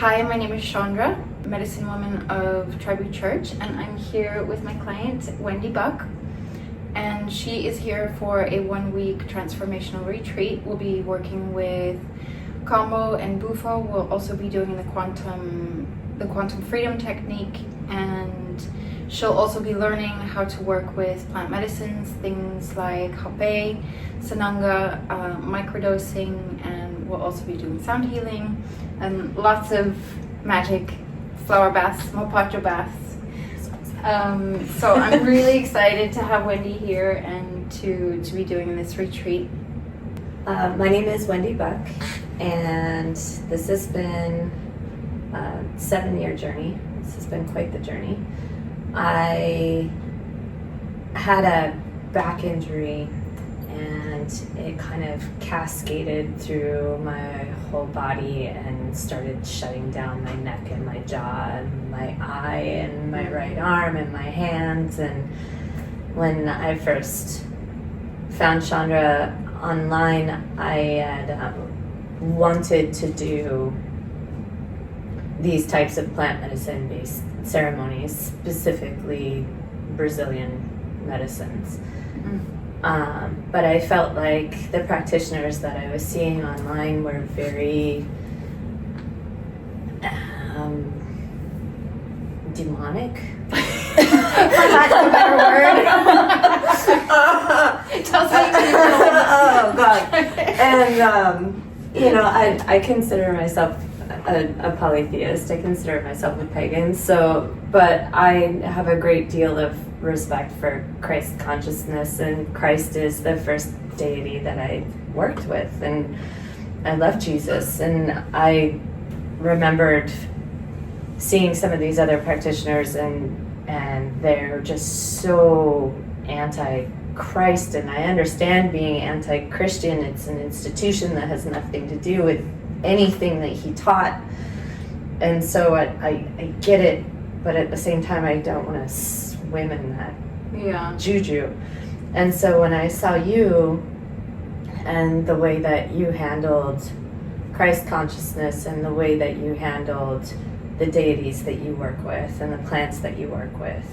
Hi, my name is Shaundra, medicine woman of Tribu Church, and I'm here with my client, Wendy Buck. And she is here for a 1-week transformational retreat. We'll be working with Kambo and Bufo. We'll also be doing the quantum freedom technique, and she'll also be learning how to work with plant medicines, things like Hapé, Sananga, microdosing, and we'll also be doing sound healing and lots of magic, flower baths, mopacho baths. So I'm really excited to have Wendy here and to be doing this retreat. My name is Wendy Buck, and this has been a 7-year journey. This has been quite the journey. I had a back injury, and it kind of cascaded through my whole body and started shutting down my neck and my jaw and my eye and my right arm and my hands. And when I first found Shaundra online, I had wanted to do these types of plant medicine based ceremonies, specifically Brazilian medicines. But I felt like the practitioners that I was seeing online were very demonic. For lack of a better word. Tell us what you Oh God. And I consider myself a polytheist. I consider myself a pagan. But I have a great deal of respect for Christ consciousness, and Christ is the first deity that I worked with, and I love Jesus. And I remembered seeing some of these other practitioners, and they're just so anti-Christ, and I understand being anti-Christian. It's an institution that has nothing to do with anything that he taught, and so I get it, but at the same time I don't want to swim in that juju. And so when I saw you and the way that you handled Christ consciousness and the way that you handled the deities that you work with and the plants that you work with,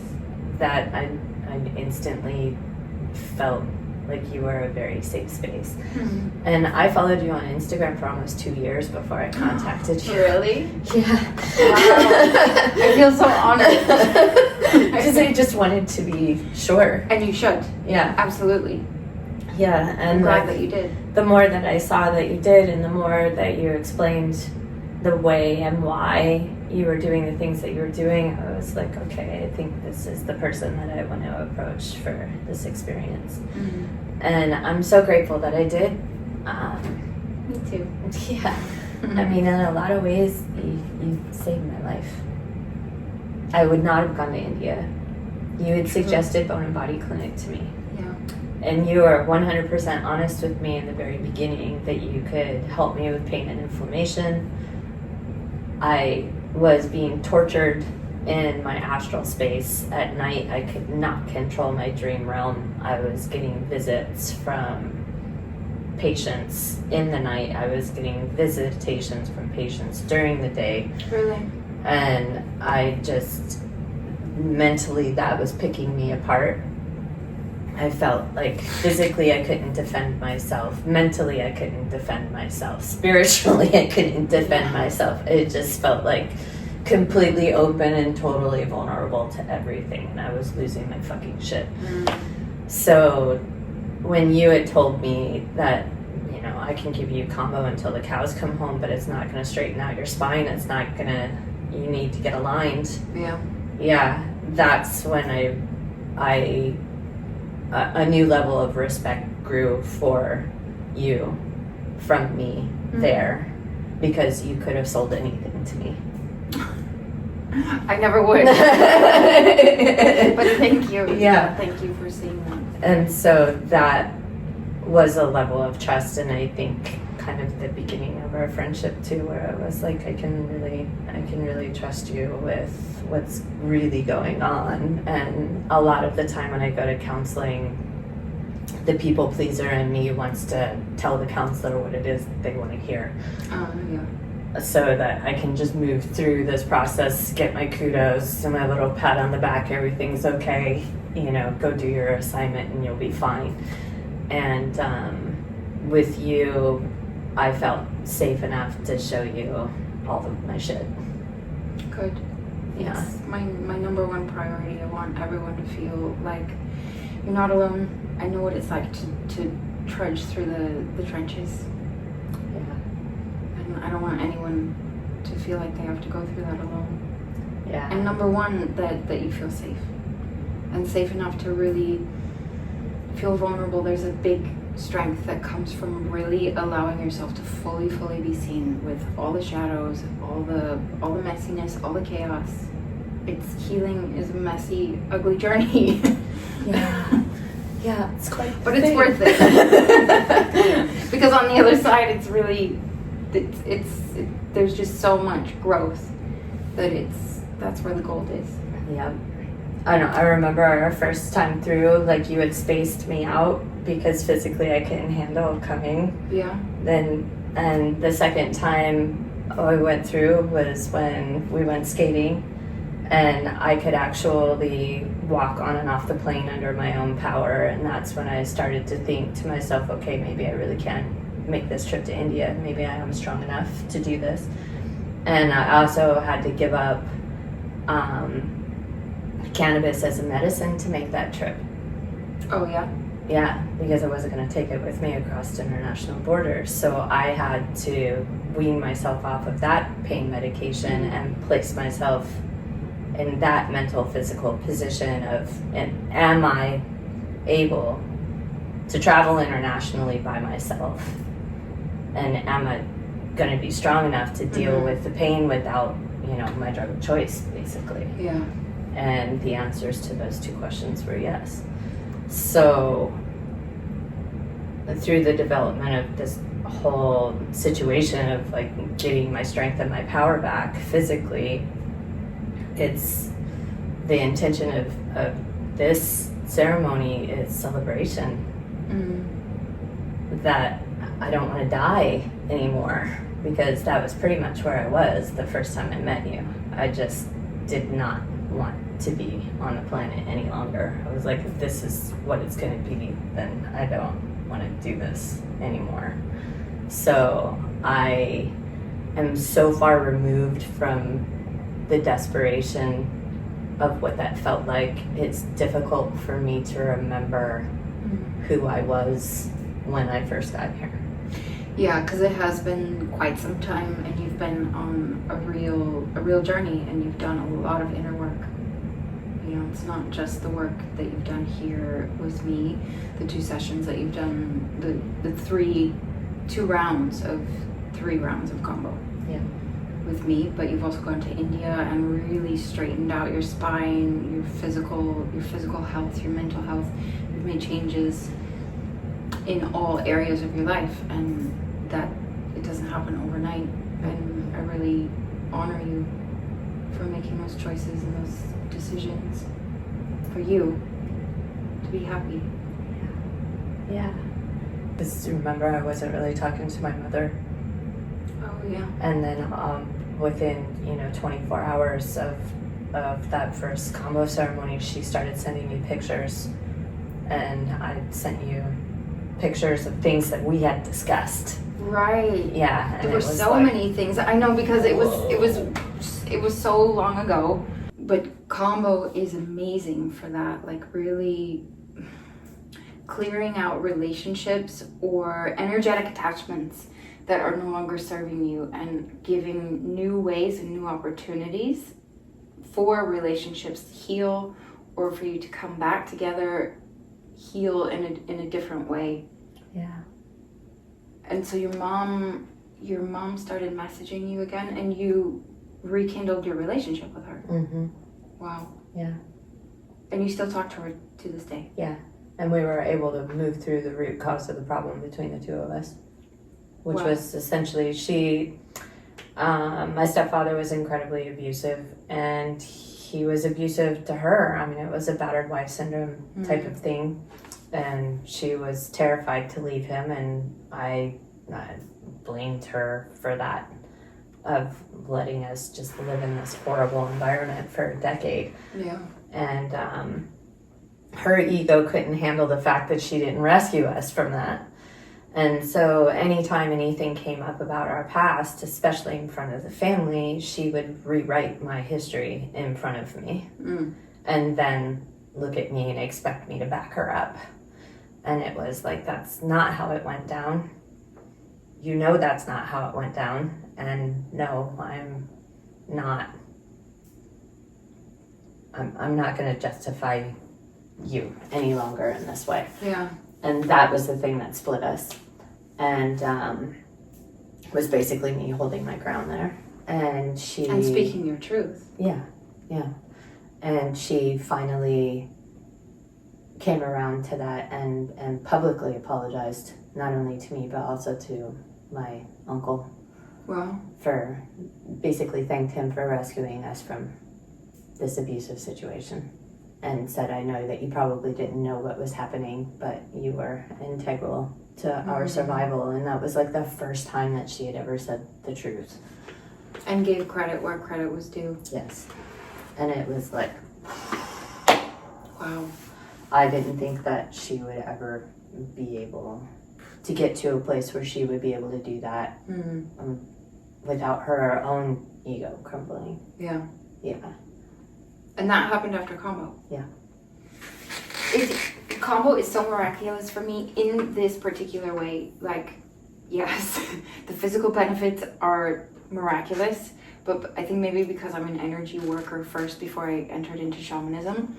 that I instantly felt like you were a very safe space. Mm-hmm. And I followed you on Instagram for almost 2 years before I contacted you. Really? Yeah. Wow. I feel so honored. Because I just wanted to be sure. And you should. Yeah. Absolutely. Yeah. And I'm glad that you did. The more that I saw that you did, and the more that you explained the way and why you were doing the things that you were doing, I was like, okay, I think this is the person that I want to approach for this experience. Mm-hmm. And I'm so grateful that I did. Me too. Yeah. Mm-hmm. I mean, in a lot of ways, you saved my life. I would not have gone to India. You had suggested Bone and Body Clinic to me. Yeah. And you were 100% honest with me in the very beginning that you could help me with pain and inflammation. I was being tortured in my astral space at night. I could not control my dream realm. I was getting visits from patients in the night. I was getting visitations from patients during the day. Really? And I just, mentally, that was picking me apart. I felt like physically I couldn't defend myself. Mentally I couldn't defend myself. Spiritually I couldn't defend myself. It just felt like completely open and totally vulnerable to everything, and I was losing my fucking shit. So when you had told me that, I can give you Kambo until the cows come home, but it's not going to straighten out your spine, it's not going to, you need to get aligned. Yeah, that's when a new level of respect grew for you from me there, because you could have sold anything to me. I never would. But thank you. Yeah. Thank you for seeing that. And so that was a level of trust, and I think kind of the beginning of our friendship too, where I was like, I can really trust you with what's really going on. And a lot of the time when I go to counseling, the people pleaser in me wants to tell the counselor what it is they want to hear. Yeah. so that I can just move through this process, get my kudos and my little pat on the back, everything's okay, go do your assignment and you'll be fine. And with you, I felt safe enough to show you all of my shit. Good. Yeah. It's my number one priority. I want everyone to feel like you're not alone. I know what it's like to trudge through the trenches. Yeah. And I don't want anyone to feel like they have to go through that alone. Yeah. And number one, that you feel safe. And safe enough to really feel vulnerable. There's a big strength that comes from really allowing yourself to fully be seen with all the shadows, all the messiness, all the chaos. Healing is a messy, ugly journey. Yeah. Yeah, it's quite but it's worth it. Because on the other side, it's really there's just so much growth that that's where the gold is. Yeah. I know. I remember our first time through, like you had spaced me out because physically I couldn't handle coming. Yeah. And the second time I went through was when we went skating, and I could actually walk on and off the plane under my own power. And that's when I started to think to myself, okay, maybe I really can make this trip to India. Maybe I am strong enough to do this. And I also had to give up cannabis as a medicine to make that trip. Oh, yeah? Yeah, because I wasn't going to take it with me across international borders. So I had to wean myself off of that pain medication and place myself in that mental, physical position of, am I able to travel internationally by myself? And am I going to be strong enough to deal with the pain without, my drug of choice, basically? Yeah. And the answers to those two questions were yes. So through the development of this whole situation of like getting my strength and my power back physically, it's the intention of this ceremony is celebration. That I don't want to die anymore, because that was pretty much where I was the first time I met you. I just did not want to be on the planet any longer. I was like, if this is what it's going to be, then I don't want to do this anymore. So I am so far removed from the desperation of what that felt like. It's difficult for me to remember who I was when I first got here. Yeah, because it has been quite some time, and you've been on a real journey, and you've done a lot of inner work. It's not just the work that you've done here with me, the 2 sessions that you've done, the 3 rounds of Kambo. Yeah. With me, but you've also gone to India and really straightened out your spine, your physical health, your mental health. You've made changes in all areas of your life, and that it doesn't happen overnight. And I really honor you for making those choices and those decisions for you to be happy. Yeah. Just remember, I wasn't really talking to my mother. Oh yeah. And then within 24 hours of that first Kambo ceremony, she started sending me pictures, and I sent you pictures of things that we had discussed. Right. Yeah. There were so many things. I know, because it was so long ago. But Kambo is amazing for that, like really clearing out relationships or energetic attachments that are no longer serving you, and giving new ways and new opportunities for relationships to heal, or for you to come back together, heal in a different way. Yeah. And so your mom started messaging you again, and you rekindled your relationship with her. Wow. Yeah. And you still talk to her to this day. Yeah. And we were able to move through the root cause of the problem between the two of us, which was essentially my stepfather was incredibly abusive, and he was abusive to her. I mean, it was a battered wife syndrome type of thing. And she was terrified to leave him, and I blamed her for that. of letting us just live in this horrible environment for a decade. Yeah. And her ego couldn't handle the fact that she didn't rescue us from that. And so anytime anything came up about our past, especially in front of the family, she would rewrite my history in front of me. And then look at me and expect me to back her up. And it was like, that's not how it went down. You know that's not how it went down. And no, I'm not going to justify you any longer in this way. Yeah. And that was the thing that split us. And was basically me holding my ground there. And speaking your truth. Yeah. And she finally came around to that and publicly apologized, not only to me, but also to my uncle. Wow. For basically thanked him for rescuing us from this abusive situation. And said, I know that you probably didn't know what was happening, but you were integral to our survival. And that was like the first time that she had ever said the truth. And gave credit where credit was due. Yes. And it was like, wow. I didn't think that she would ever be able to get to a place where she would be able to do that without her own ego crumbling. Yeah. Yeah. And that happened after Kambo. Yeah. Kambo is so miraculous for me in this particular way. Like, yes, the physical benefits are miraculous, but I think maybe because I'm an energy worker first before I entered into shamanism,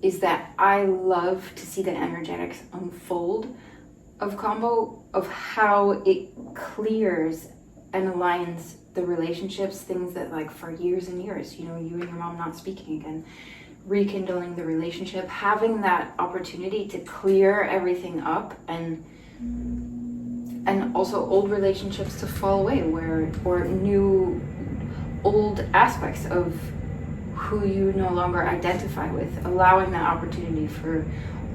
is that I love to see the energetics unfold of Kambo, of how it clears and aligns the relationships, things that like for years and years, you and your mom not speaking again, rekindling the relationship, having that opportunity to clear everything up and also old relationships to fall away or new old aspects of who you no longer identify with, allowing that opportunity for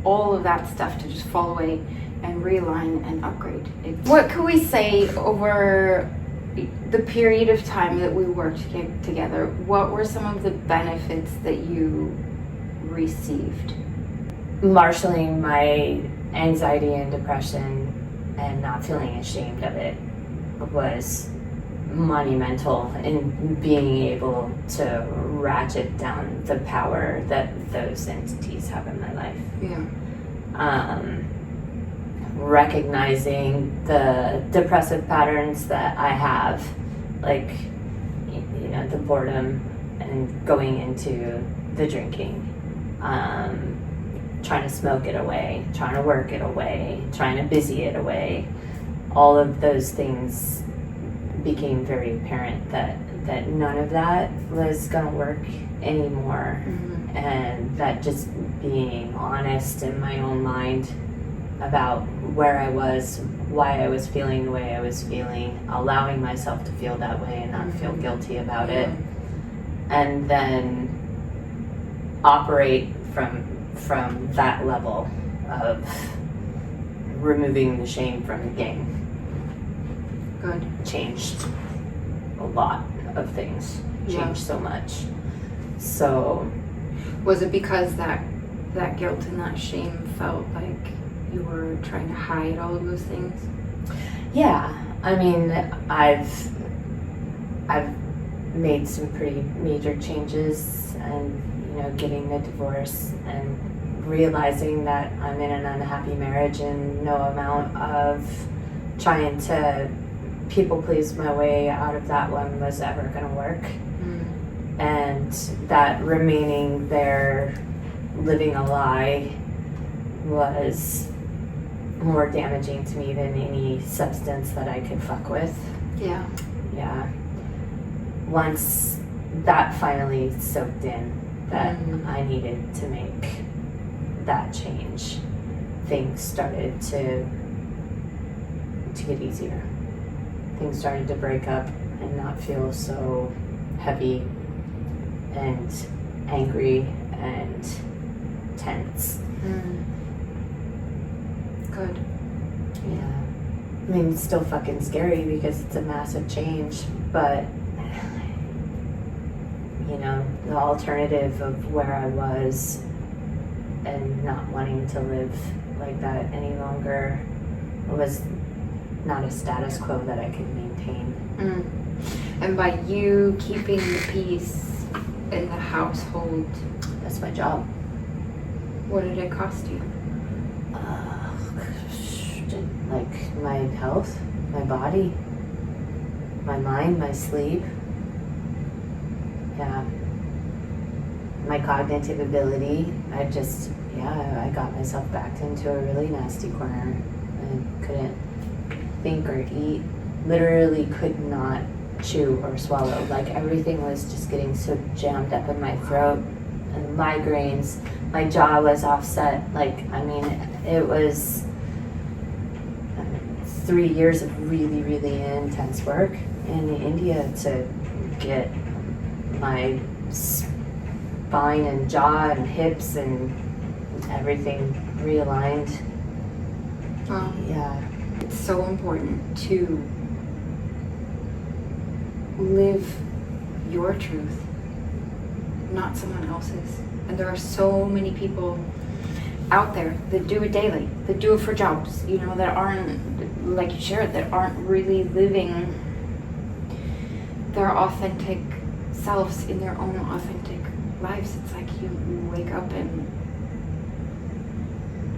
all of that stuff to just fall away and realign and upgrade. What could we say over the period of time that we worked together? What were some of the benefits that you received? Marshaling my anxiety and depression and not feeling ashamed of it was monumental in being able to ratchet down the power that those entities have in my life. Yeah. Recognizing the depressive patterns that I have, like, the boredom and going into the drinking, trying to smoke it away, trying to work it away, trying to busy it away. All of those things became very apparent that none of that was going to work anymore. And that just being honest in my own mind about where I was, why I was feeling the way I was feeling, allowing myself to feel that way and not feel guilty about it, and then operate from that level of removing the shame from the game. Good. Changed a lot of things. Changed so much. So was it because that guilt and that shame felt like you were trying to hide all of those things? Yeah, I mean, I've made some pretty major changes, and getting the divorce and realizing that I'm in an unhappy marriage, and no amount of trying to people please my way out of that one was ever going to work. And that remaining there, living a lie, was more damaging to me than any substance that I could fuck with. Yeah. Once that finally soaked in, that I needed to make that change, things started to get easier. Things started to break up and not feel so heavy and angry and tense. Good. Yeah. I mean, it's still fucking scary because it's a massive change, but you know, the alternative of where I was and not wanting to live like that any longer was not a status quo that I could maintain. And by you keeping the peace in the household, That's my job. what did it cost you? Like my health, my body, my mind, my sleep. Yeah. My cognitive ability. I got myself backed into a really nasty corner. I couldn't think or eat. Literally could not chew or swallow. Like everything was just getting so jammed up in my throat. And migraines. My jaw was offset. Like, I mean, it was 3 years of really, really intense work in India to get my spine and jaw and hips and everything realigned. Well, Yeah. it's so important to live your truth, not someone else's. And there are so many people out there that do it daily, that do it for jobs, you know, that aren't, like you shared, that aren't really living their authentic selves in their own authentic lives. It's like you wake up and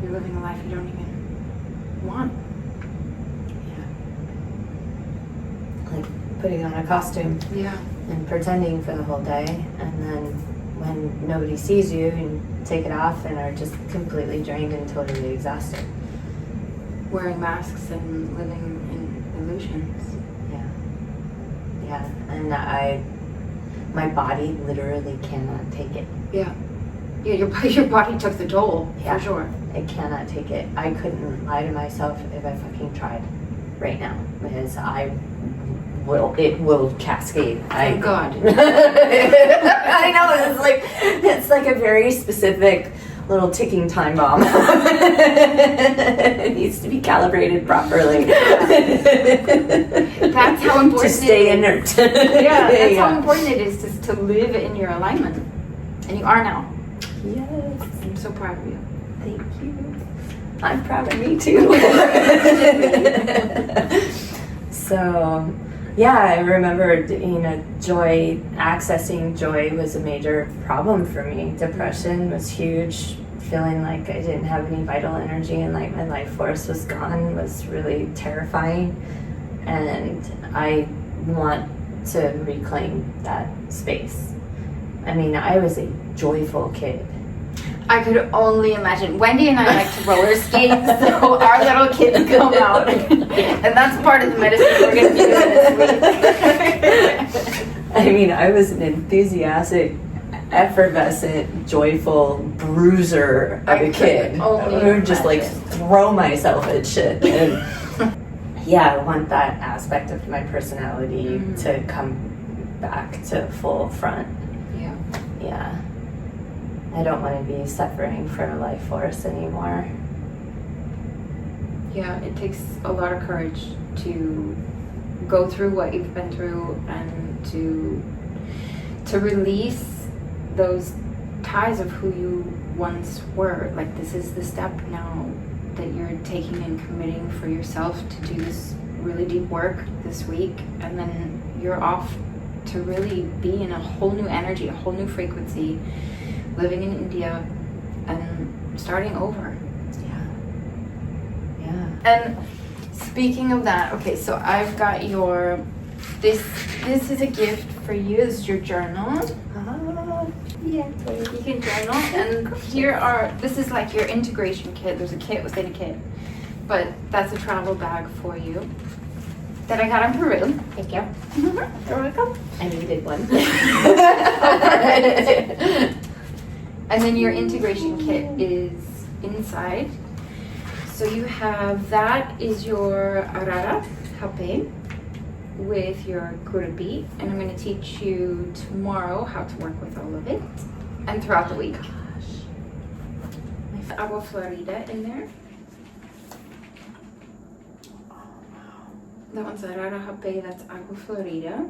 you're living a life you don't even want. Yeah. Like putting on a costume Yeah. and pretending for the whole day, and then when nobody sees you, you take it off and are just completely drained and totally exhausted. Wearing masks and living in illusions. Yeah, and my body literally cannot take it. Yeah, your body took the toll, Yeah. for sure. It cannot take it. I couldn't lie to myself if I fucking tried right now, because it will cascade. Thank God. I know, it's like a very specific little ticking time bomb. It needs to be calibrated properly. That's how important to stay it is. inert. Yeah, that's Yeah. how important it is just to live in your alignment. And you are now. Yes. I'm so proud of you. Thank you. I'm proud of me too. So, yeah, I remember, you know, accessing joy was a major problem for me. Depression was huge. Feeling like I didn't have any vital energy and like my life force was gone was really terrifying. And I want to reclaim that space. I mean, I was a joyful kid. I could only imagine. Wendy and I like to roller skate, so our little kids come out. And that's part of the medicine we're going to do this week. I mean, I was an enthusiastic, effervescent, joyful bruiser of a kid. I would just like throw myself at shit. And yeah, I want that aspect of my personality to come back to full front. Yeah. Yeah. I don't want to be suffering for a life force anymore. Yeah, it takes a lot of courage to go through what you've been through and to release those ties of who you once were. Like, this is the step now that you're taking and committing for yourself to do this really deep work this week, and then you're off to really be in a whole new energy, a whole new frequency, living in India and starting over. Yeah. And speaking of that, okay, so I've got this is a gift for you. This is your journal. Yeah. You can journal, and this is like your integration kit. There's a kit within a kit, but that's a travel bag for you that I got in Peru. Thank you. You're welcome. I needed one. And then your integration kit is inside. So you have, that is your Arara, Hapé, with your Kurabi. And I'm going to teach you tomorrow how to work with all of it. And throughout the week. My Agua Florida in there. That one's Arara Hapé, that's Agua Florida.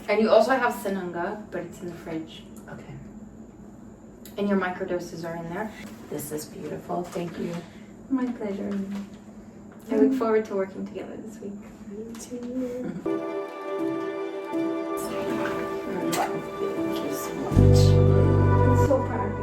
And you also have Sananga, but it's in the fridge. Okay. And your microdoses are in there. This is beautiful. Thank you. My pleasure. I look forward to working together this week. Me too. Thank you so much. I'm so proud of you.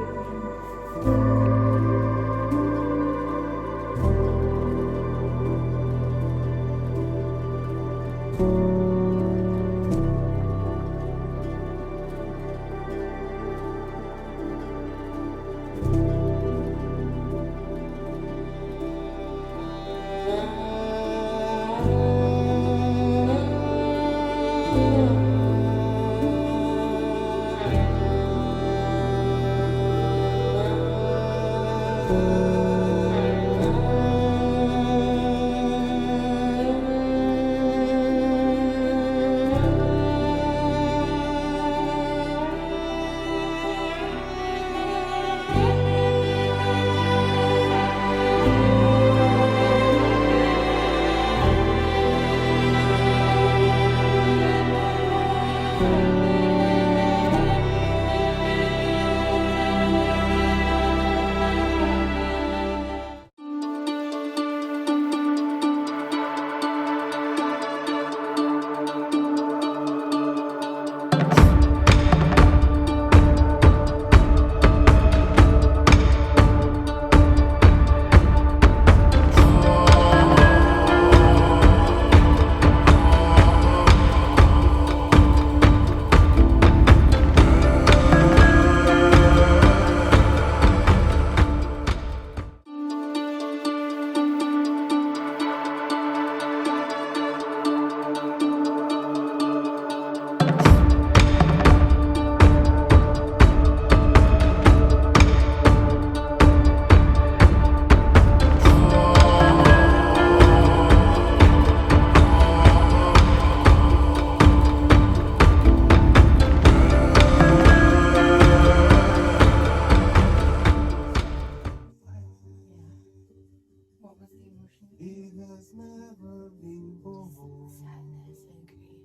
Sadness and grief.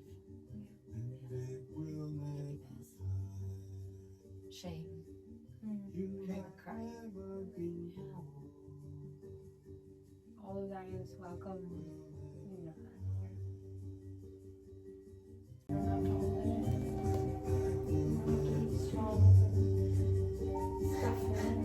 Heaviness. Shame. Never cry. Yeah. All of that is welcome. You know that. You're not all of it. You have to be strong. Suffering.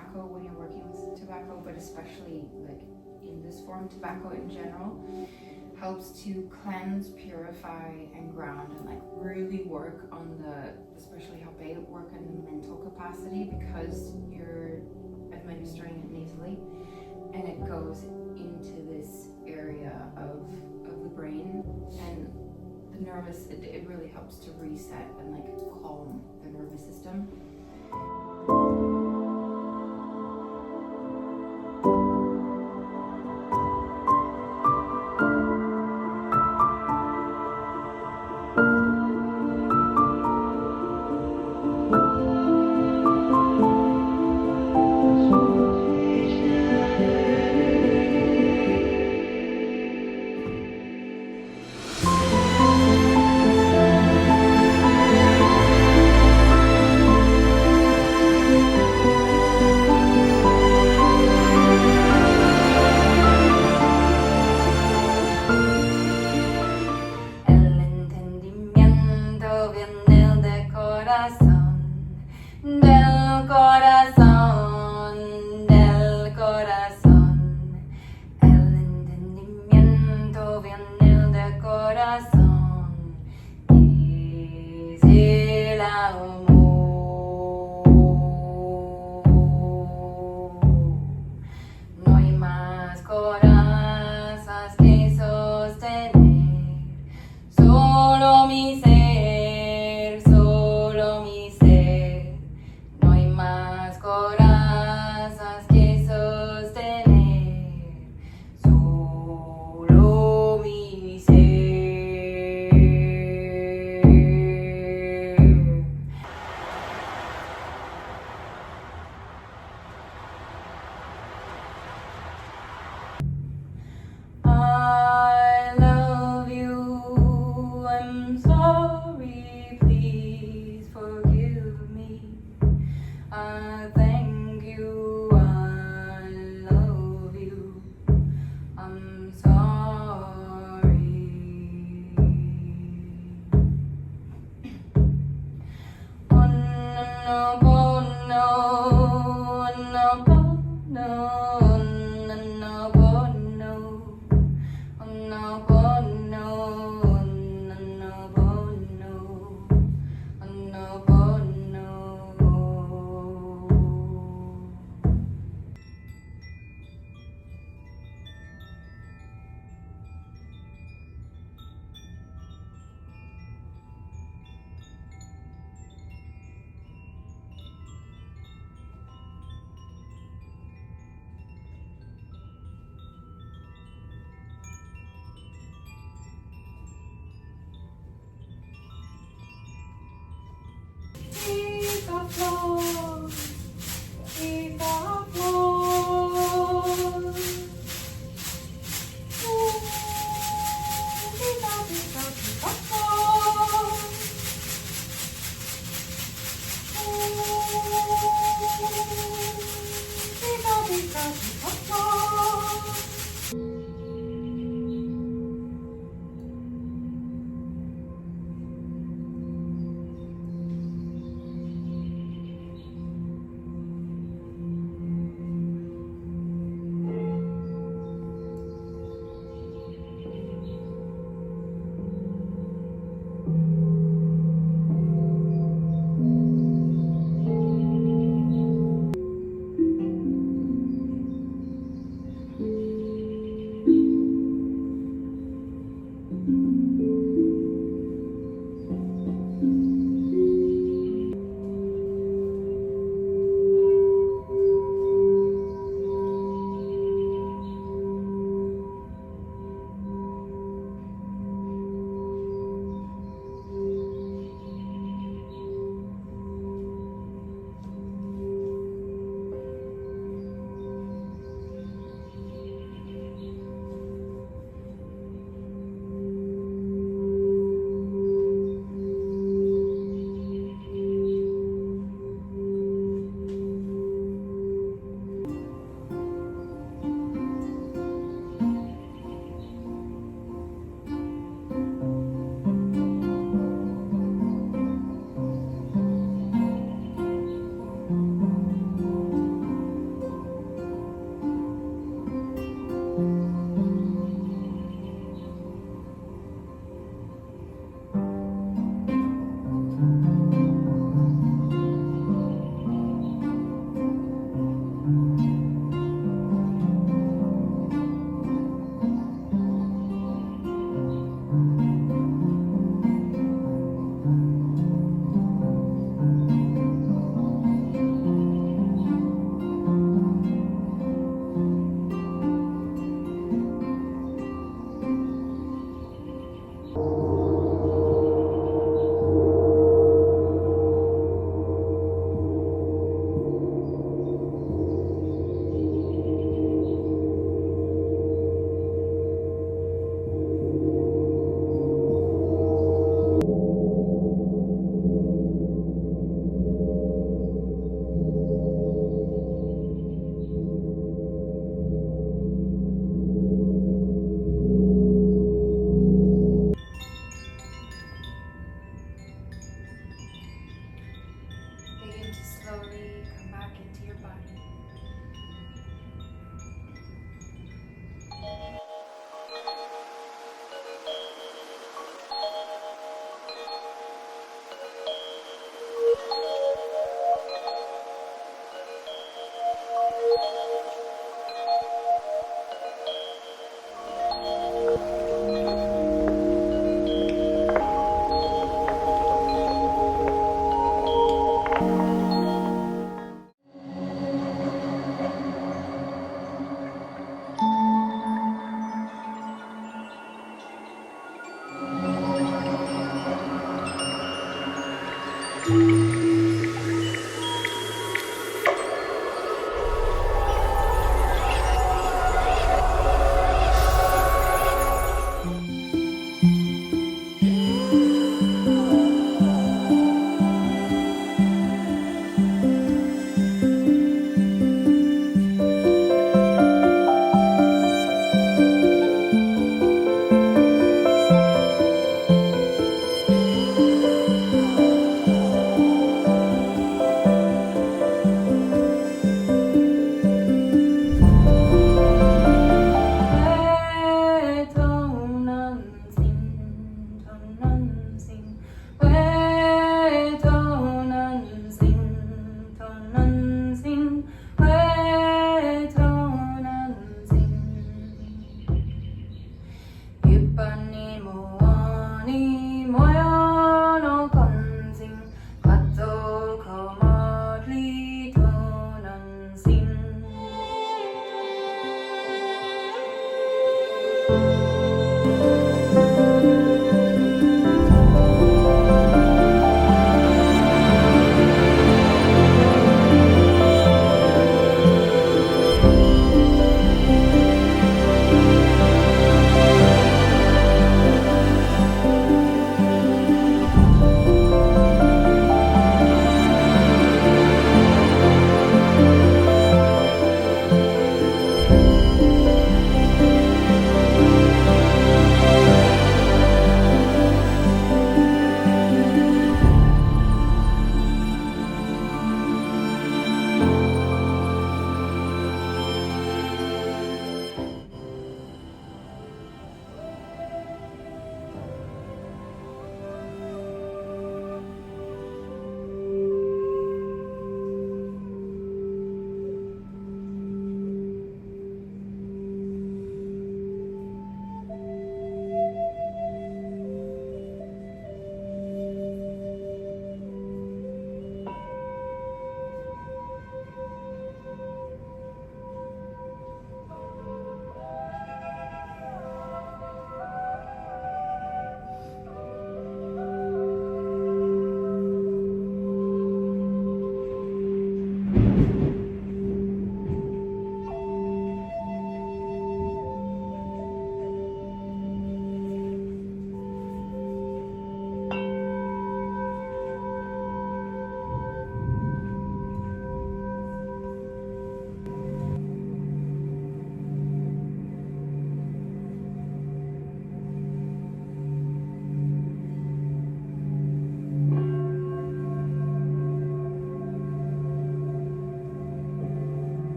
tobacco when you're working with tobacco, but especially like in this form, tobacco in general helps to cleanse, purify, and ground, and like really work on especially Hapé, work on the mental capacity, because you're administering it nasally, and it goes into this area of the brain and the nervous. It really helps to reset and like calm the nervous system.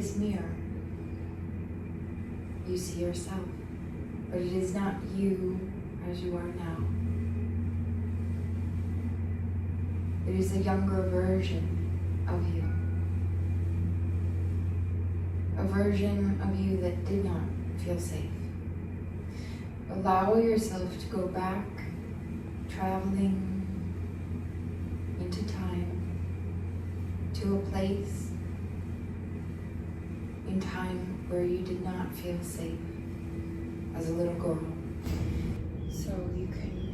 this mirror, you see yourself, but it is not you as you are now. It is a younger version of you. A version of you that did not feel safe. Allow yourself to go back, traveling into time, to a place in time where you did not feel safe as a little girl. So you can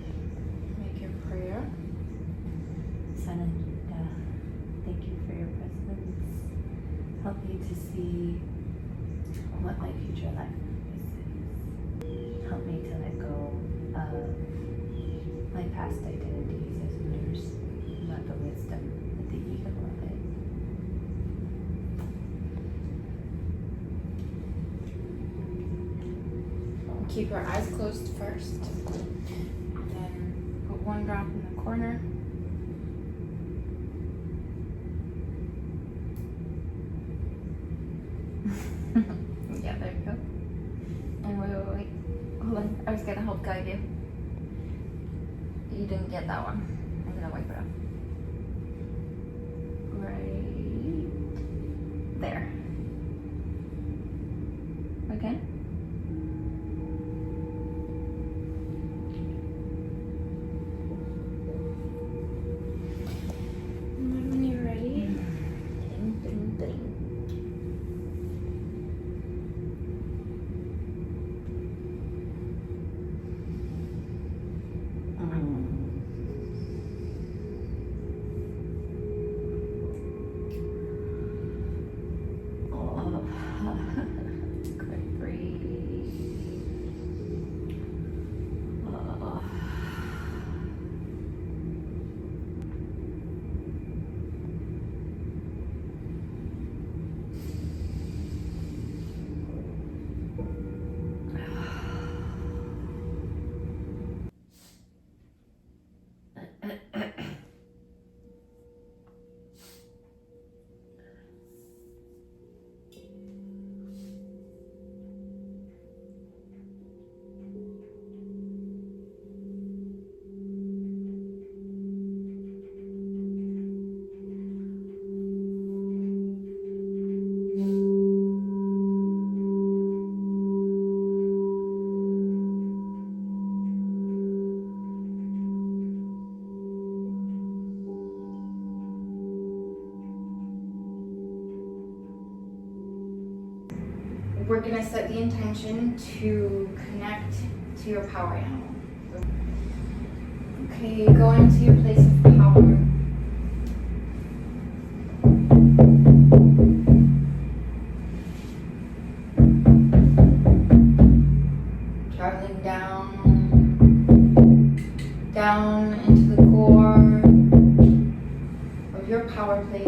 make your prayer. Sananga, thank you for your presence. Help me to see what my future life is. Help me to let go of my past identities as mirrors, not the wisdom that the ego of it. Keep your eyes closed first. Then put one drop in the corner. Yeah, there you go. And wait. Hold on. I was gonna help guide you. You didn't get that one. I'm gonna wipe it up. Right there. Okay? When you're ready. Ding, ding, ding. Good, breathe. We're gonna set the intention to connect to your power animal. Okay, go into your place of power. Traveling down into the core of your power place.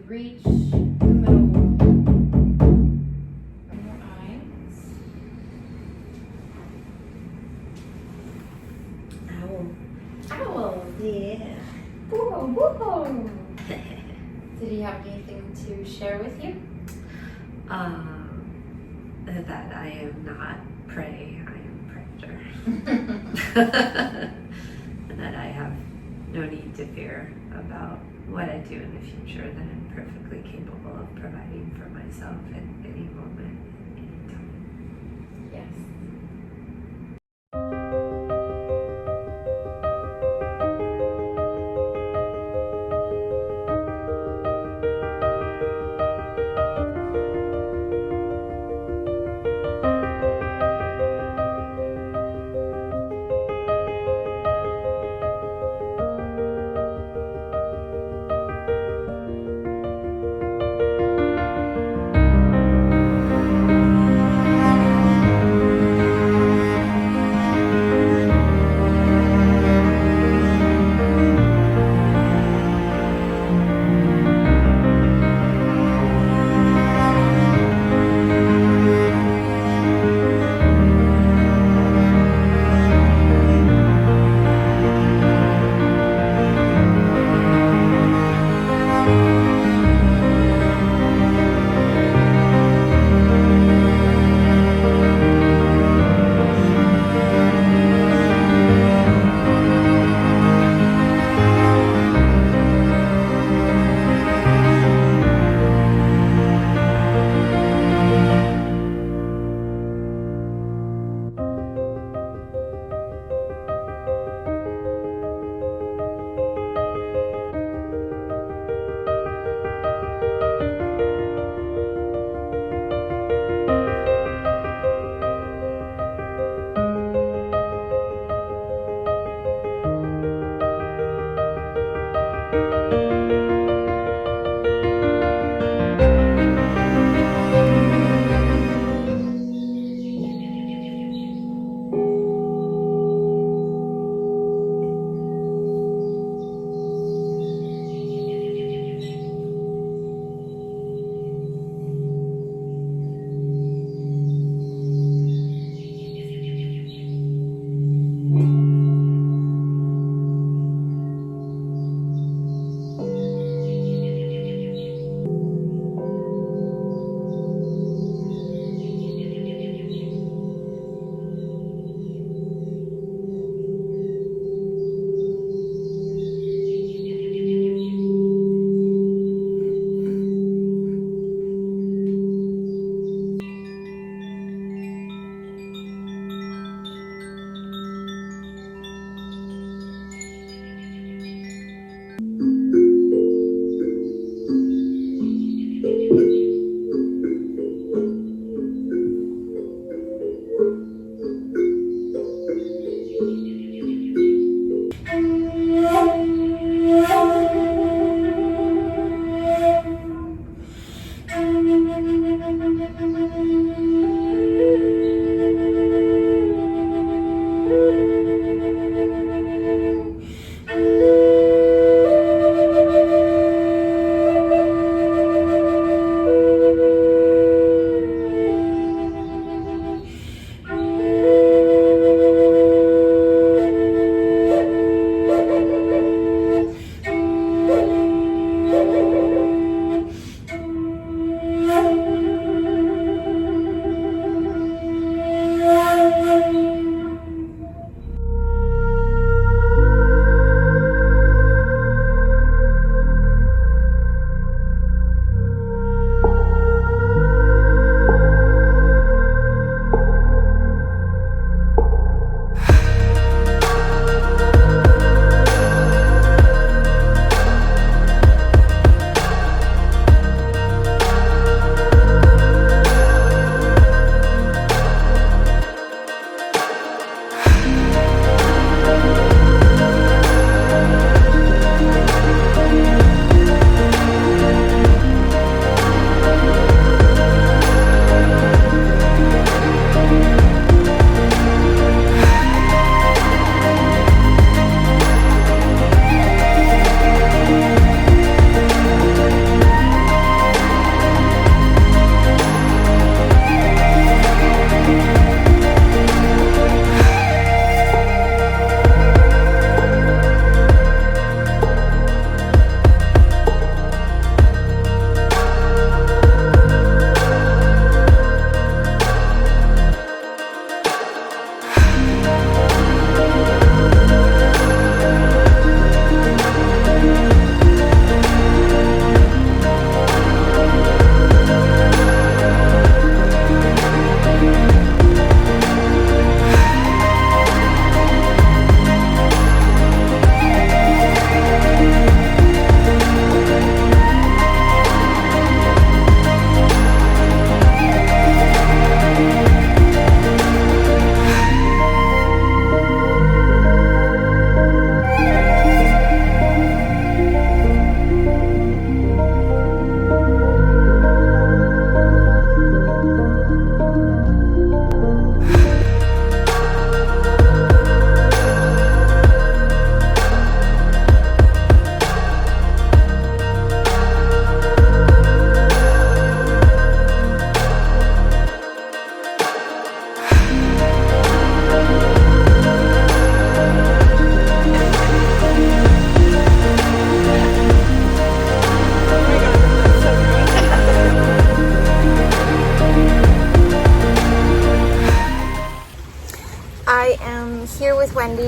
Reach the middle wall. Open your eyes. Owl, yeah. Whoa. Did he have anything to share with you? That I am not prey, I am predator. And that I have no need to fear about what I do in the future, that I'm perfectly capable of providing for myself at any moment, any time. Yes.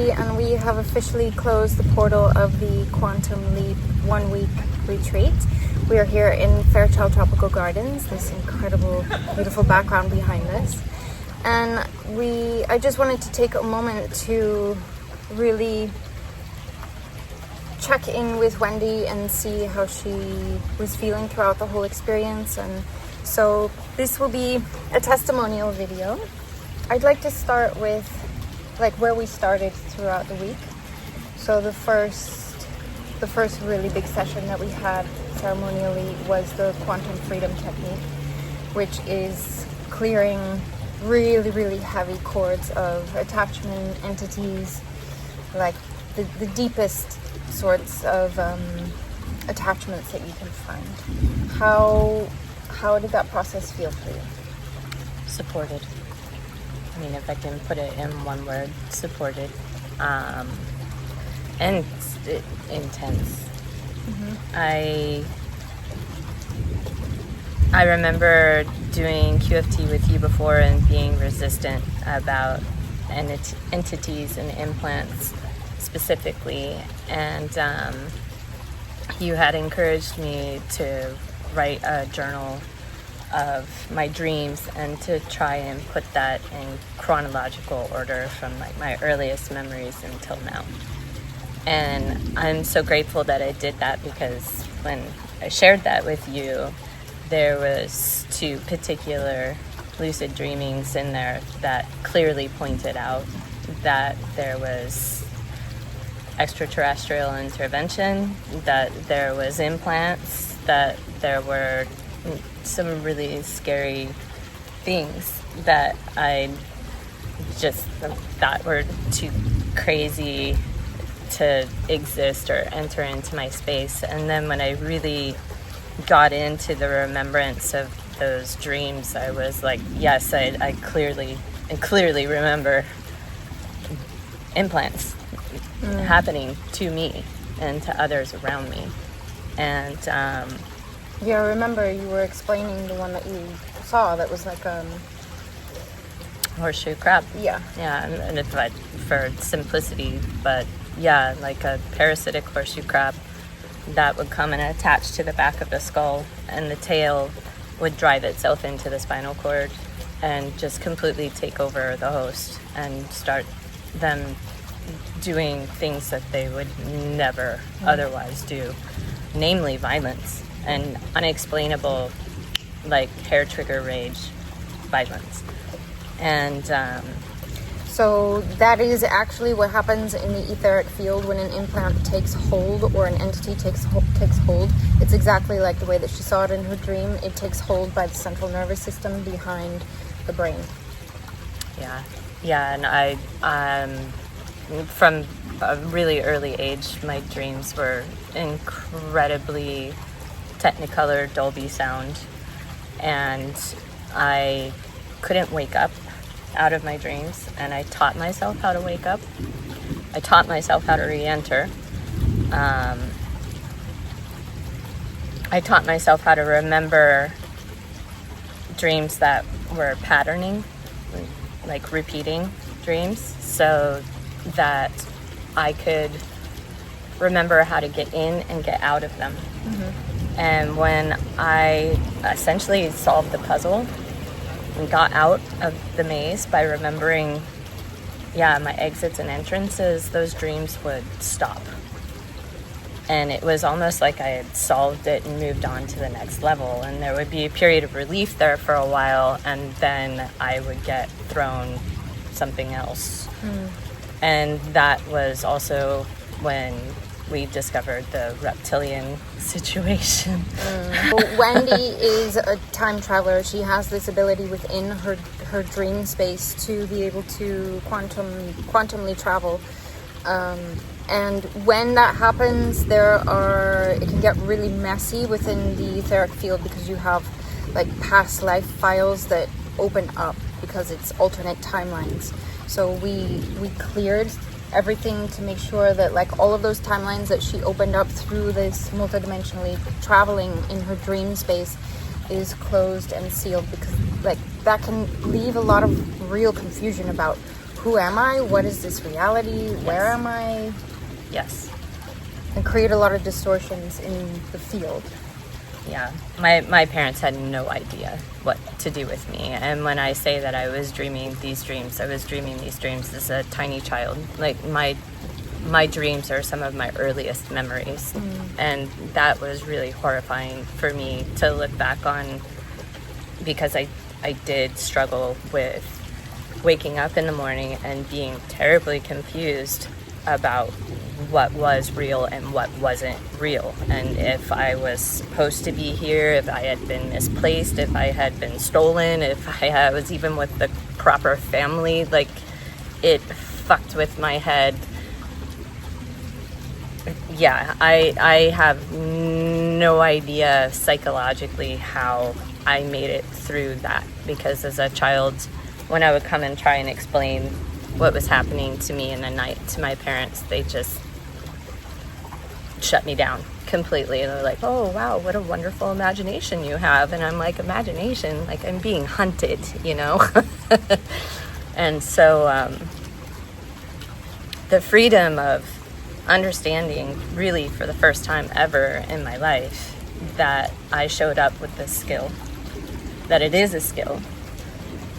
Wendy, and we have officially closed the portal of the Quantum Leap 1 week retreat. We are here in Fairchild Tropical Gardens, this incredible, beautiful background behind us. And I just wanted to take a moment to really check in with Wendy and see how she was feeling throughout the whole experience. And so this will be a testimonial video. I'd like to start with where we started throughout the week. So the first really big session that we had ceremonially was the quantum freedom technique, which is clearing really, really heavy cords of attachment entities, like the deepest sorts of attachments that you can find. How did that process feel for you? Supported. I mean, if I can put it in one word, supported. And intense. Mm-hmm. I remember doing QFT with you before and being resistant about entities and implants specifically, and you had encouraged me to write a journal of my dreams and to try and put that in chronological order from my earliest memories until now. And I'm so grateful that I did that, because when I shared that with you, there was 2 particular lucid dreamings in there that clearly pointed out that there was extraterrestrial intervention, that there was implants, that there were some really scary things that I just thought were too crazy to exist or enter into my space. And then when I really got into the remembrance of those dreams, I was like, yes, I clearly remember implants happening to me and to others around me. And yeah, I remember you were explaining the one that you saw that was like horseshoe crab. Yeah, and it's like for simplicity, but yeah, like a parasitic horseshoe crab that would come and attach to the back of the skull, and the tail would drive itself into the spinal cord and just completely take over the host and start them doing things that they would never otherwise do, namely violence and unexplainable, like hair trigger rage violence. And so that is actually what happens in the etheric field when an implant takes hold or an entity takes hold. It's exactly like the way that she saw it in her dream. It takes hold by the central nervous system behind the brain. Yeah, and I from a really early age, my dreams were incredibly Technicolor Dolby sound, and I couldn't wake up out of my dreams, and I taught myself how to wake up. I taught myself how to re-enter. I taught myself how to remember dreams that were patterning, like repeating dreams, so that I could remember how to get in and get out of them. Mm-hmm. And when I essentially solved the puzzle and got out of the maze by remembering, my exits and entrances, those dreams would stop. And it was almost like I had solved it and moved on to the next level. And there would be a period of relief there for a while, and then I would get thrown something else. And that was also when we discovered the reptilian situation. Well, Wendy is a time traveler. She has this ability within her dream space to be able to quantumly travel. And when that happens, it can get really messy within the etheric field, because you have like past life files that open up because it's alternate timelines. So we cleared everything to make sure that like all of those timelines that she opened up through this multidimensionally traveling in her dream space is closed and sealed, because like that can leave a lot of real confusion about who am I? What is this reality? Where am I? Yes. And create a lot of distortions in the field. Yeah, my parents had no idea what to do with me. And when I say that I was dreaming these dreams, I was dreaming these dreams as a tiny child. Like, my dreams are some of my earliest memories. And that was really horrifying for me to look back on, because I did struggle with waking up in the morning and being terribly confused about what was real and what wasn't real, and if I was supposed to be here, if I had been misplaced, if I had been stolen, if I was even with the proper family. Like, it fucked with my head. Yeah, I have no idea psychologically how I made it through that, because as a child, when I would come and try and explain what was happening to me in the night to my parents, they just shut me down completely. They're like, oh wow, what a wonderful imagination you have. And I'm like, imagination? Like, I'm being hunted, you know? And so the freedom of understanding, really for the first time ever in my life, that I showed up with this skill, that it is a skill,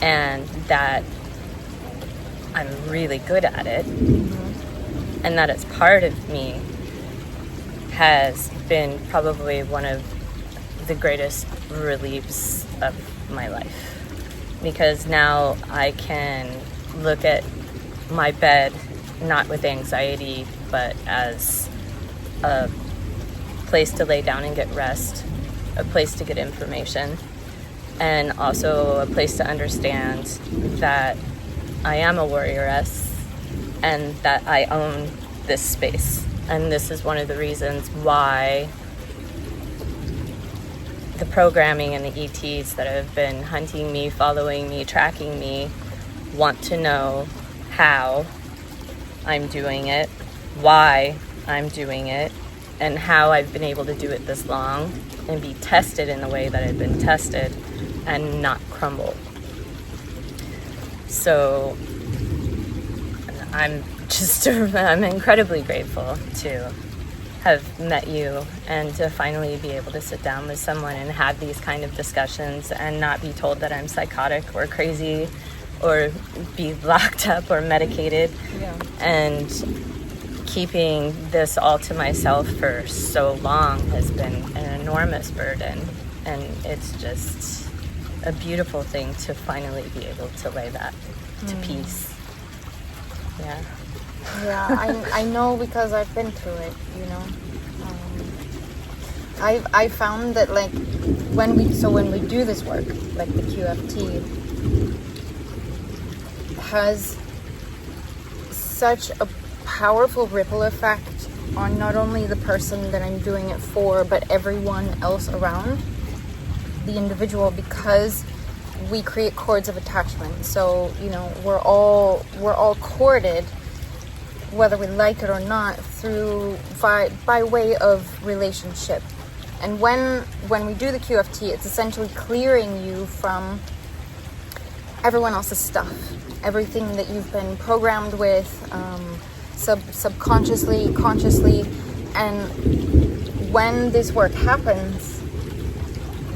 and that I'm really good at it, and that it's part of me, has been probably one of the greatest reliefs of my life, because now I can look at my bed not with anxiety, but as a place to lay down and get rest, a place to get information, and also a place to understand that I am a warrioress and that I own this space. And this is one of the reasons why the programming and the ETs that have been hunting me, following me, tracking me, want to know how I'm doing it, why I'm doing it, and how I've been able to do it this long and be tested in the way that I've been tested and not crumble. So I'm incredibly grateful to have met you and to finally be able to sit down with someone and have these kind of discussions and not be told that I'm psychotic or crazy or be locked up or medicated. Yeah. And keeping this all to myself for so long has been an enormous burden, and it's just a beautiful thing to finally be able to lay that to peace. Yeah. Yeah, I know, because I've been through it, you know. I found that, like, when we do this work, like the QFT, has such a powerful ripple effect on not only the person that I'm doing it for, but everyone else around the individual, because we create cords of attachment. So, you know, we're all corded, whether we like it or not, through by way of relationship. And when we do the QFT, it's essentially clearing you from everyone else's stuff, everything that you've been programmed with, subconsciously, consciously. And when this work happens,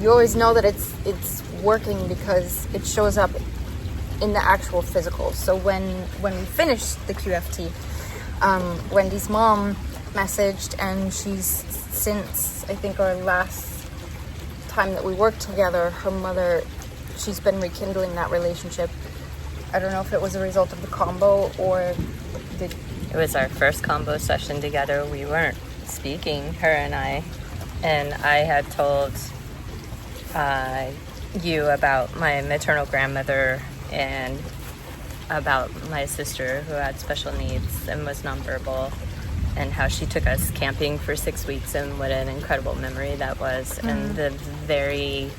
you always know that it's working, because it shows up in the actual physical. So when we finished the QFT, Wendy's mom messaged, and she's, since I think our last time that we worked together, her mother, she's been rekindling that relationship. I don't know if it was a result of the Kambo or did... It was our first Kambo session together. We weren't speaking, her and I had told you about my maternal grandmother and about my sister who had special needs and was nonverbal, and how she took us camping for 6 weeks, and what an incredible memory that was. And the very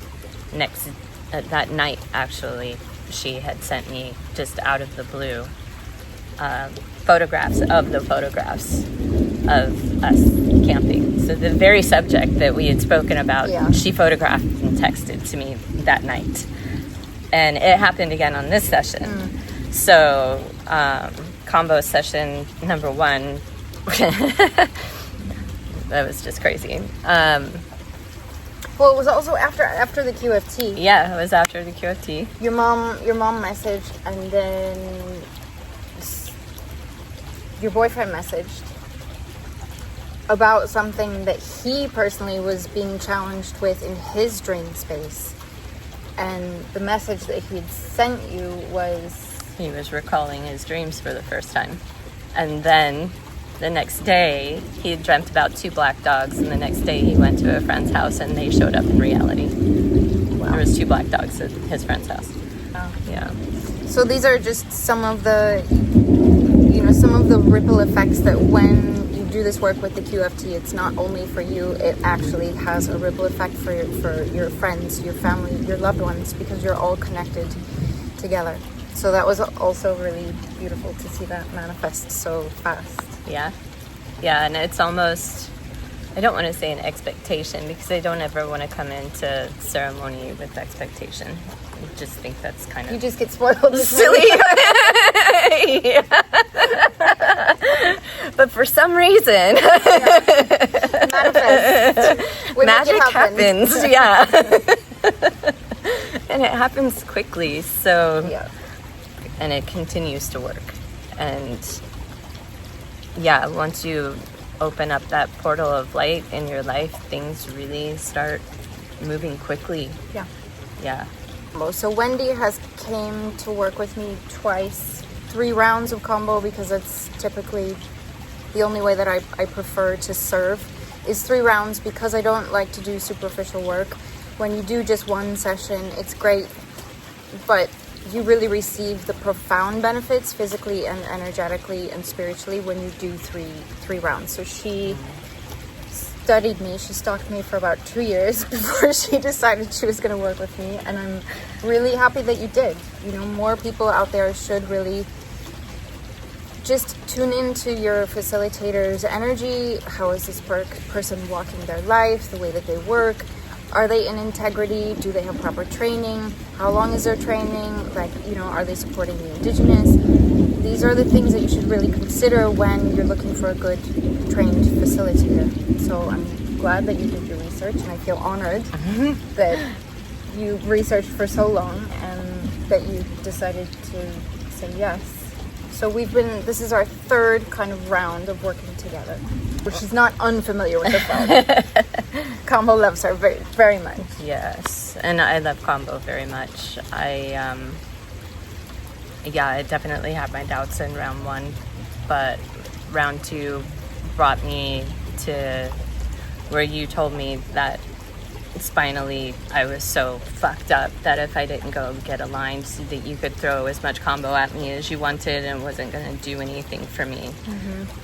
next, that night actually, she had sent me, just out of the blue, photographs of us camping. So the very subject that we had spoken about, she photographed and texted to me that night. And it happened again on this session. So Kambo session number 1. That was just crazy. Well, it was also after the QFT. Yeah, it was after the QFT. Your mom messaged, and then your boyfriend messaged about something that he personally was being challenged with in his dream space. And the message that he had sent you was... He was recalling his dreams for the first time. And then the next day, he had dreamt about 2 black dogs, and the next day he went to a friend's house and they showed up in reality. Wow. There was 2 black dogs at his friend's house. Oh. Yeah. So these are just some of the ripple effects that when you do this work with the QFT, it's not only for you, it actually has a ripple effect for your friends, your family, your loved ones, because you're all connected together. So that was also really beautiful to see that manifest so fast. Yeah. Yeah, and it's almost, I don't want to say an expectation, because I don't ever want to come into ceremony with expectation. I just think that's kind of... You just get spoiled. Silly. Yeah. But for some reason... Manifest. Magic happens. Yeah. And it happens quickly, so... Yeah. And it continues to work. And yeah, once you open up that portal of light in your life, things really start moving quickly. Yeah. Yeah. So Wendy has came to work with me twice, 3 rounds of Kambo, because that's typically the only way that I prefer to serve is 3 rounds, because I don't like to do superficial work. When you do just 1 session, it's great, but you really receive the profound benefits physically and energetically and spiritually when you do three rounds. So she studied me, she stalked me for about 2 years before she decided she was going to work with me, and I'm really happy that you did. You know, more people out there should really just tune into your facilitator's energy. How is this person walking their life, the way that they work? Are they in integrity? Do they have proper training? How long is their training? Like, you know, are they supporting the indigenous? These are the things that you should really consider when you're looking for a good trained facilitator. So I'm glad that you did your research, and I feel honored that you researched for so long and that you decided to say yes. So this is our 3rd kind of round of working together. She's not unfamiliar with the phone. Kambo loves her very, very much. Yes, and I love Kambo very much. I definitely had my doubts in round 1, but round 2 brought me to where you told me that spinally I was so fucked up that if I didn't go get aligned, so that you could throw as much Kambo at me as you wanted and wasn't going to do anything for me,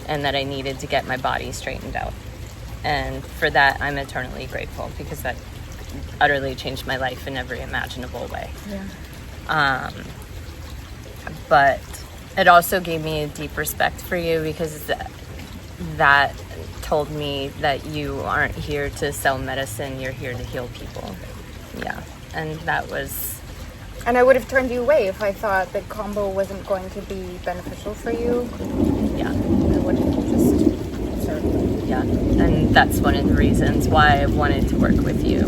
and that I needed to get my body straightened out. And for that, I'm eternally grateful, because that utterly changed my life in every imaginable way. Yeah. But it also gave me a deep respect for you, because that told me that you aren't here to sell medicine, you're here to heal people. Yeah. And that was... And I would have turned you away if I thought that Kambo wasn't going to be beneficial for you. Yeah. I would have just served. Yeah. And that's one of the reasons why I wanted to work with you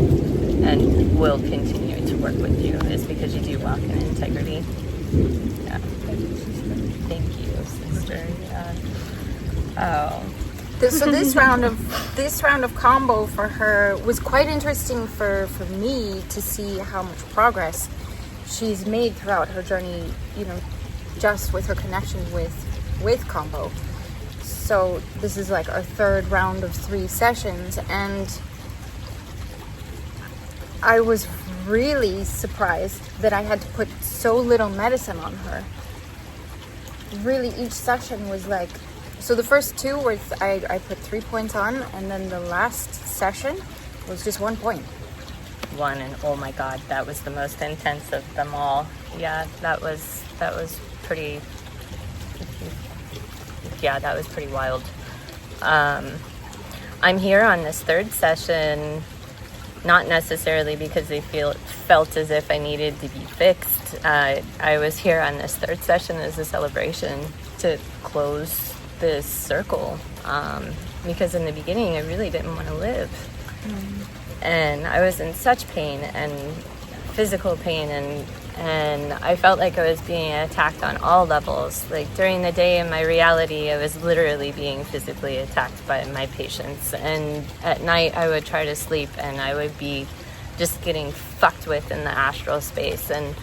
and will continue to work with you, is because you do walk in integrity. Yeah. Thank you, sister. Yeah. Oh. So this round of Kambo for her was quite interesting for me to see how much progress she's made throughout her journey, you know, just with her connection with Kambo. So this is like our 3rd round of 3 sessions, and I was really surprised that I had to put so little medicine on her. Really, each session was like... So the first 2 were I put 3 points on, and then the last session was just 1 point. 1, and oh my God, that was the most intense of them all. Yeah, that was pretty. Yeah, that was pretty wild. I'm here on this 3rd session, not necessarily because I felt as if I needed to be fixed, I was here on this third session as a celebration to close this circle, because in the beginning I really didn't want to live. And I was in such pain and physical pain, and I felt like I was being attacked on all levels. Like during the day in my reality, I was literally being physically attacked by my patients, and at night I would try to sleep and I would be just getting fucked with in the astral space. And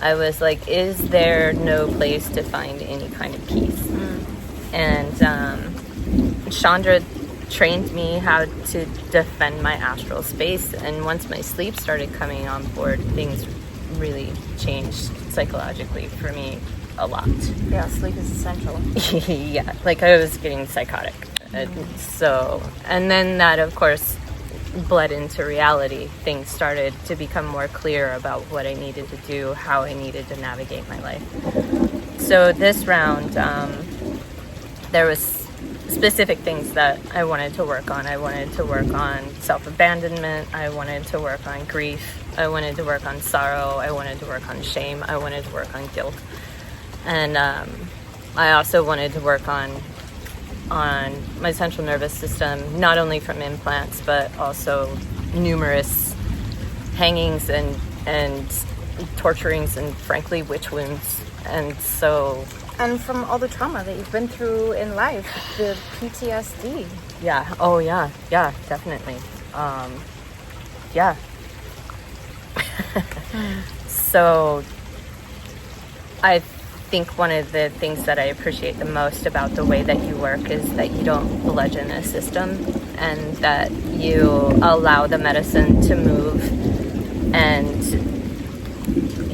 I was like, is there no place to find any kind of peace? And Shaundra trained me how to defend my astral space, and once my sleep started coming on board, things really changed psychologically for me a lot. Yeah, sleep is essential. Yeah, like I was getting psychotic. And then that of course bled into reality. Things started to become more clear about what I needed to do, how I needed to navigate my life. So this round, there was specific things that I wanted to work on. I wanted to work on self-abandonment. I wanted to work on grief. I wanted to work on sorrow. I wanted to work on shame. I wanted to work on guilt. And I also wanted to work on my central nervous system, not only from implants, but also numerous hangings and torturings and frankly witch wounds. And from all the trauma that you've been through in life, the PTSD. Yeah. Oh, yeah. Yeah, definitely. Yeah. So I think one of the things that I appreciate the most about the way that you work is that you don't bludgeon a system, and that you allow the medicine to move. And,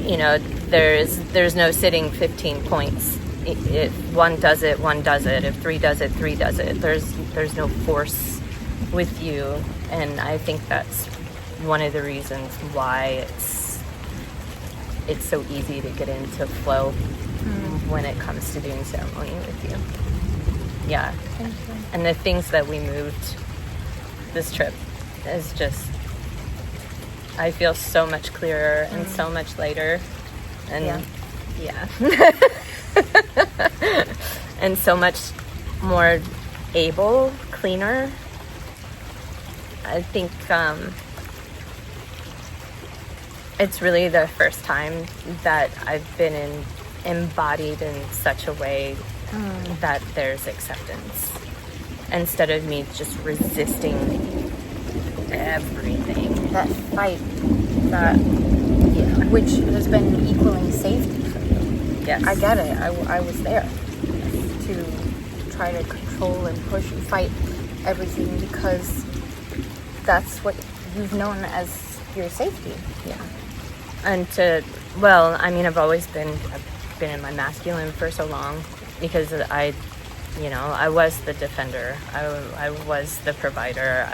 you know, there's no sitting 15 points. If one does it, one does it. If three does it, three does it. There's no force with you, and I think that's one of the reasons why it's so easy to get into flow when it comes to doing ceremony with you. Yeah. Thank you. And the things that we moved this trip is just, I feel so much clearer and so much lighter, and yeah. And so much more able, cleaner. I think it's really the first time that I've been embodied in such a way that there's acceptance, instead of me just resisting everything. That fight, which has been equaling safety for you. Yes. I get it. I was there to try to control and push and fight everything, because that's what you've known as your safety. Yeah. And I've always been in my masculine for so long, because I was the defender. I was the provider.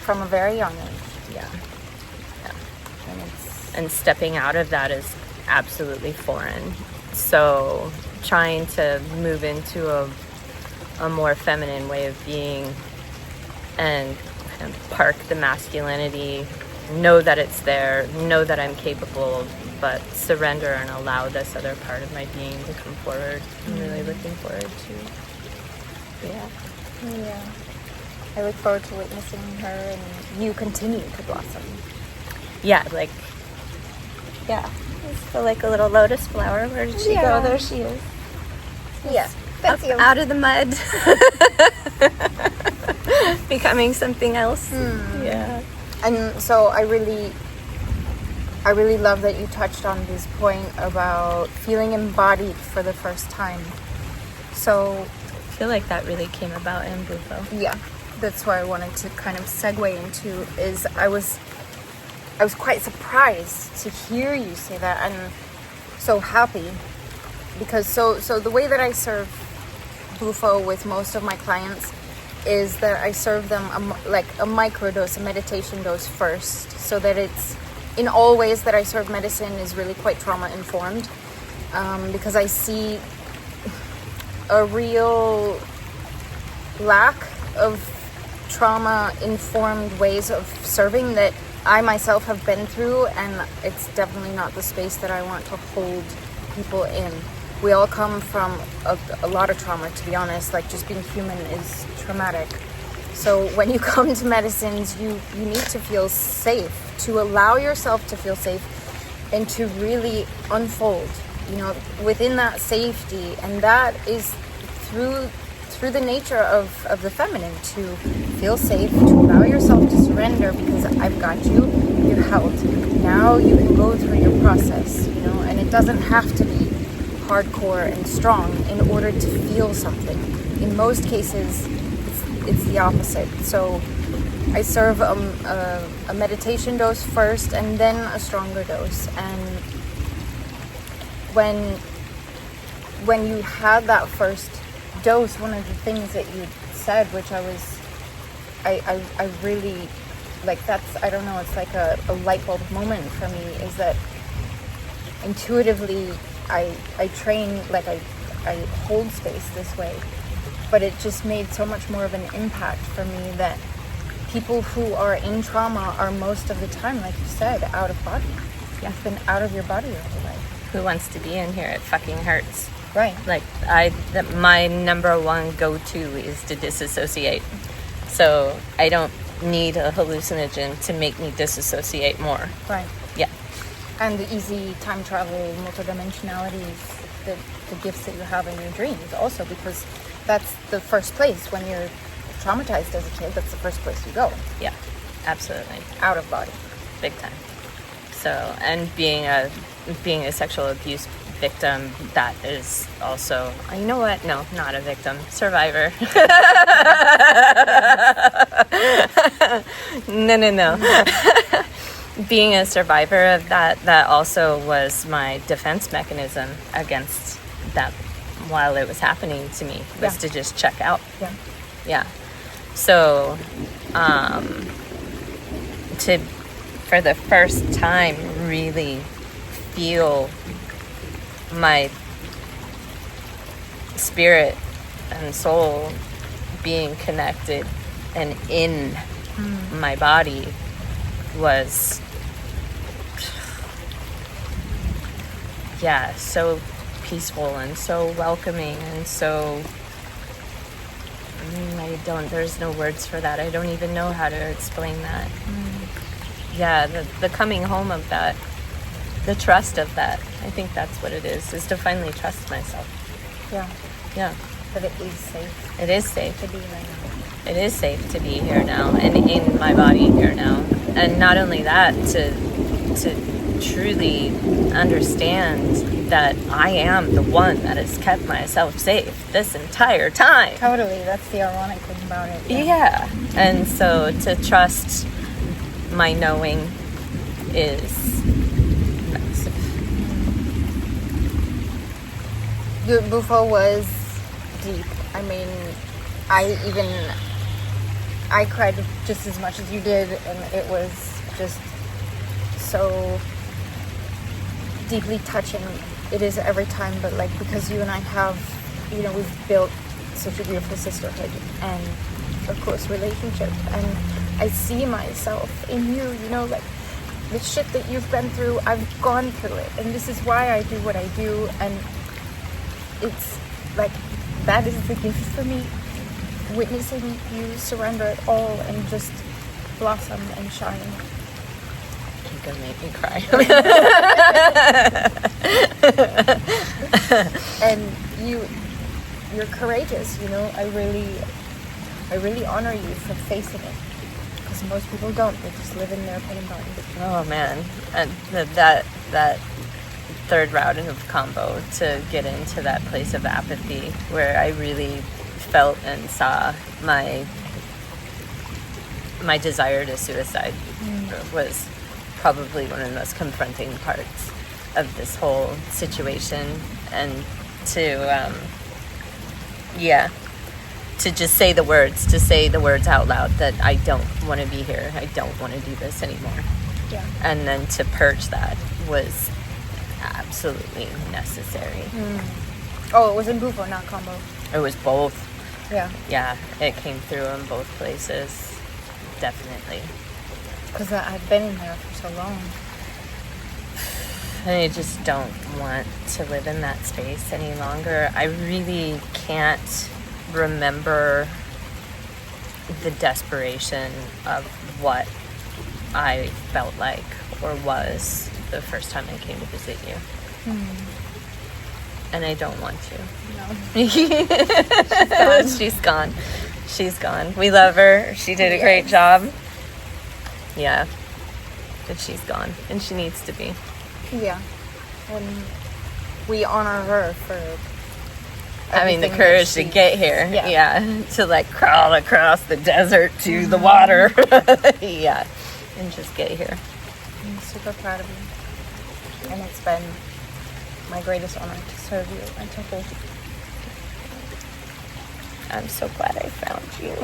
From a very young age. Yeah. And And stepping out of that is absolutely foreign. So trying to move into a more feminine way of being and kind of park the masculinity, know that it's there, know that I'm capable, but surrender and allow this other part of my being to come forward. I'm really looking forward to, yeah. I look forward to witnessing her and you continue to blossom. Yeah, like, yeah. I just feel like a little lotus flower. Where did she go? There she is. Yeah, that's you. Out of the mud. Becoming something else. Yeah. And so I really love that you touched on this point about feeling embodied for the first time. So I feel like that really came about in Bufo. yeah, that's what I wanted to kind of segue into. Is I was quite surprised to hear you say that, and so happy, because so the way that I serve Bufo with most of my clients is that I serve them like a microdose, a meditation dose first, so that it's, in all ways that I serve medicine is really quite trauma informed, because I see a real lack of trauma informed ways of serving that I myself have been through, and it's definitely not the space that I want to hold people in. We all come from a lot of trauma, to be honest. Like, just being human is traumatic. So when you come to medicines, you need to feel safe, to allow yourself to feel safe and to really unfold, within that safety. And that is through the nature of the feminine, to feel safe, to allow yourself to surrender, because I've got you, you're held. Now you can go through your process, and it doesn't have to be hardcore and strong in order to feel something. In most cases, it's the opposite. So I serve a meditation dose first and then a stronger dose. And when you had that first dose, one of the things that you said, which I really like, that's, I don't know, it's like a light bulb moment for me, is that intuitively I train, like I hold space this way, but it just made so much more of an impact for me that people who are in trauma are most of the time, like you said, out of body. You've been out of your body your whole life. Who wants to be in here? It fucking hurts. Right. Like, my number one go-to is to disassociate. So I don't need a hallucinogen to make me disassociate more. Right. Yeah. And the easy time travel, multidimensionalities, the gifts that you have in your dreams also, because that's the first place when you're traumatized as a kid. That's the first place you go. Yeah, absolutely. Out of body. Big time. So, and being a sexual abuse victim, that is also, you know what? No, not a victim. Survivor. No. Being a survivor of that also was my defense mechanism against that while it was happening to me, was to just check out. Yeah. So, for the first time, really feel my spirit and soul being connected and in my body was, so peaceful and so welcoming and so, there's no words for that. I don't even know how to explain that. The coming home of that, the trust of that, I think that's what it is to finally trust myself. Yeah. But it is safe. It is safe to be right now. It is safe to be here now and in my body here now. And not only that, to truly understand that I am the one that has kept myself safe this entire time. Totally. That's the ironic thing about it. Yeah. And so to trust my knowing is massive. The Bufo was deep. I mean, I cried just as much as you did, and it was just so deeply touching. It is every time, but like, because you and I have, we've built such a beautiful sisterhood and a close relationship, and I see myself in you, like the shit that you've been through, I've gone through it, and this is why I do what I do, and it's like, that is the gift for me, witnessing you surrender it all and just blossom and shine. You're gonna make me cry. And you're courageous, I really honor you for facing it, because most people don't. They just live in their pain body. Oh man, and that third round of Kambo, to get into that place of apathy where I really felt and saw my desire to suicide was probably one of the most confronting parts of this whole situation. And to just say the words out loud that I don't want to be here, I don't want to do this anymore. Yeah. And then to purge that was absolutely necessary. Oh, it was in Bufo, not Kambo. It was both. Yeah. Yeah, it came through in both places, definitely. Because I've been in there for so long. I just don't want to live in that space any longer. I really can't remember the desperation of what I felt like or was the first time I came to visit you. And I don't want to. No. She's gone. She's gone. We love her. She did a great job. Yeah. But she's gone. And she needs to be. Yeah. And we honor her for Having the everything courage that to get here. Yeah. Yeah. To like crawl across the desert to the water. Yeah. And just get here. I'm super proud of you. And it's been my greatest honor to serve you at Temple. I'm so glad I found you.